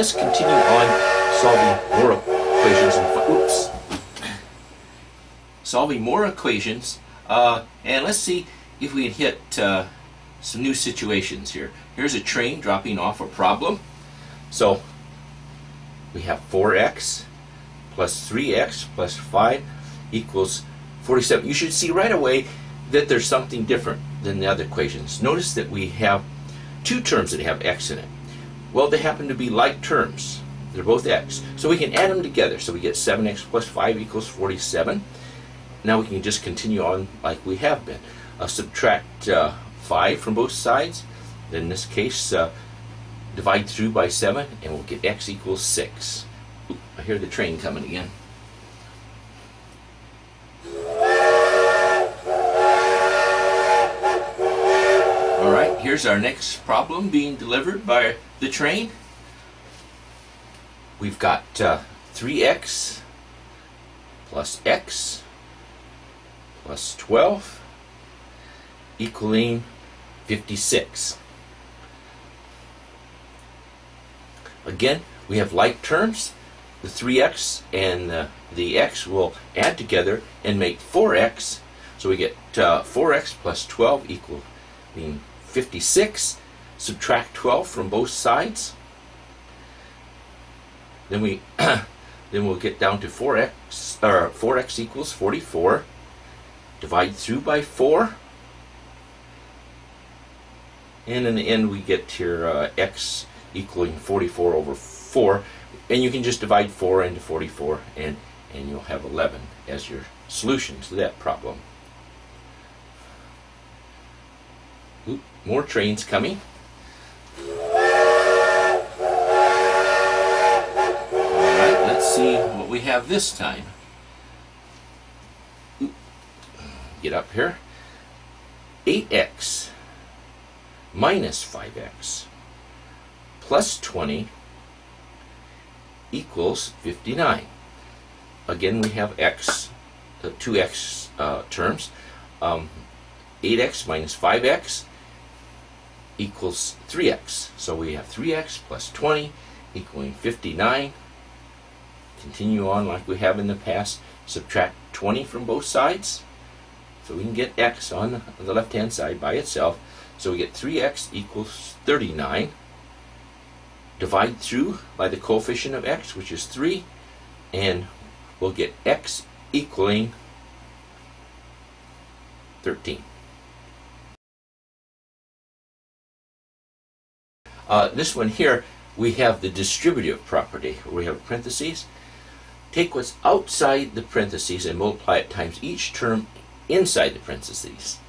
let's continue on solving more equations. Solving more equations, and let's see if we can hit some new situations here. Here's a train dropping off a problem. So we have 4x plus 3x plus 5 equals 47. You should see right away that there's something different than the other equations. Notice that we have two terms that have x in it. Well, they happen to be like terms. They're both x. So we can add them together. So we get 7x plus 5 equals 47. Now we can just continue on like we have been. Subtract 5 from both sides. Then in this case, divide through by 7, and we'll get x equals 6. Ooh, I hear the train coming again. Alright, here's our next problem being delivered by the train. We've got 3x plus x plus 12 equaling 56. Again, we have like terms. The 3x and the x will add together and make 4x. So we get 4x plus 12 equaling 56. Subtract 12 from both sides. Then we'll get down to 4x, or 4x equals 44. Divide through by 4. And in the end we get here x equaling 44 over 4. And you can just divide 4 into 44 and you'll have 11 as your solution to that problem. Oop, more trains coming. Alright, let's see what we have this time. Oop, get up here. 8x minus 5x plus 20 equals 59. Again, we have x, two x terms. 8x minus 5x equals 3x. So we have 3x plus 20 equaling 59. Continue on like we have in the past. Subtract 20 from both sides. So we can get x on the left-hand side by itself. So we get 3x equals 39. Divide through by the coefficient of x, which is 3, and we'll get x equaling 13. This one here, we have the distributive property, where we have parentheses. Take what's outside the parentheses and multiply it times each term inside the parentheses.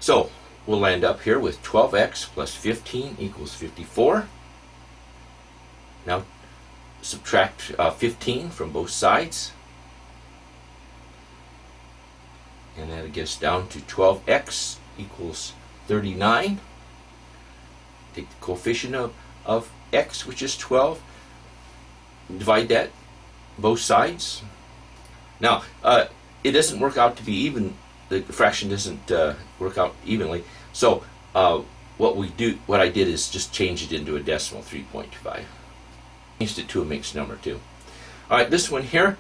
So we'll end up here with 12x plus 15 equals 54. Now subtract 15 from both sides, and that gets down to 12x equals 39. Take the coefficient of x, which is 12, divide that both sides. Now it doesn't work out to be even. The fraction doesn't work out evenly. So what I did is just change it into a decimal, 3.25. Changed it to a mixed number too. Alright, this one here,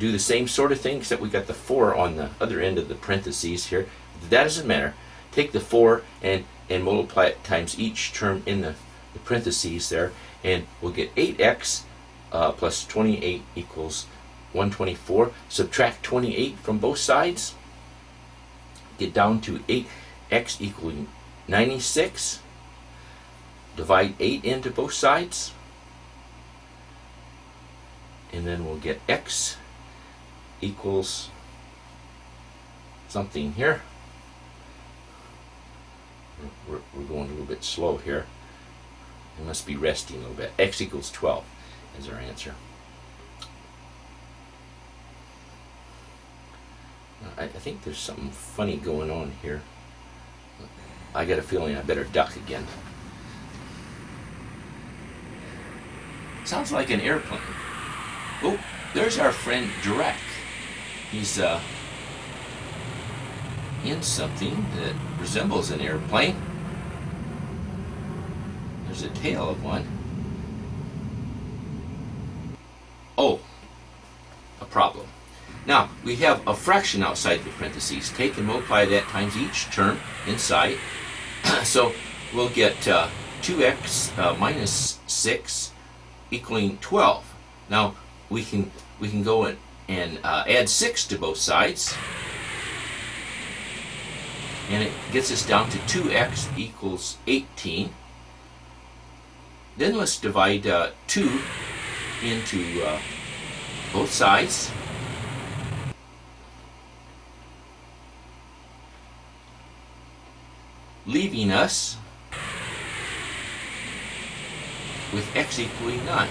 do the same sort of thing, except we got the 4 on the other end of the parentheses here. That doesn't matter. Take the 4 and multiply it times each term in the parentheses there, and we'll get 8x plus 28 equals 124. Subtract 28 from both sides. Get down to 8x equaling 96. Divide 8 into both sides. And then we'll get x equals something here. We're going a little bit slow here. We must be resting a little bit. X equals 12 is our answer. I think there's something funny going on here. I got a feeling I better duck again. Sounds like an airplane. Oh, there's our friend Direct. He's in something that resembles an airplane. There's a tail of one. oh, a problem. Now, we have a fraction outside the parentheses. Take and multiply that times each term inside. So we'll get 2x minus 6 equaling 12. Now, we can go and add 6 to both sides. And it gets us down to 2x equals 18. Then let's divide 2 into both sides. Leaving us with x equaling 9.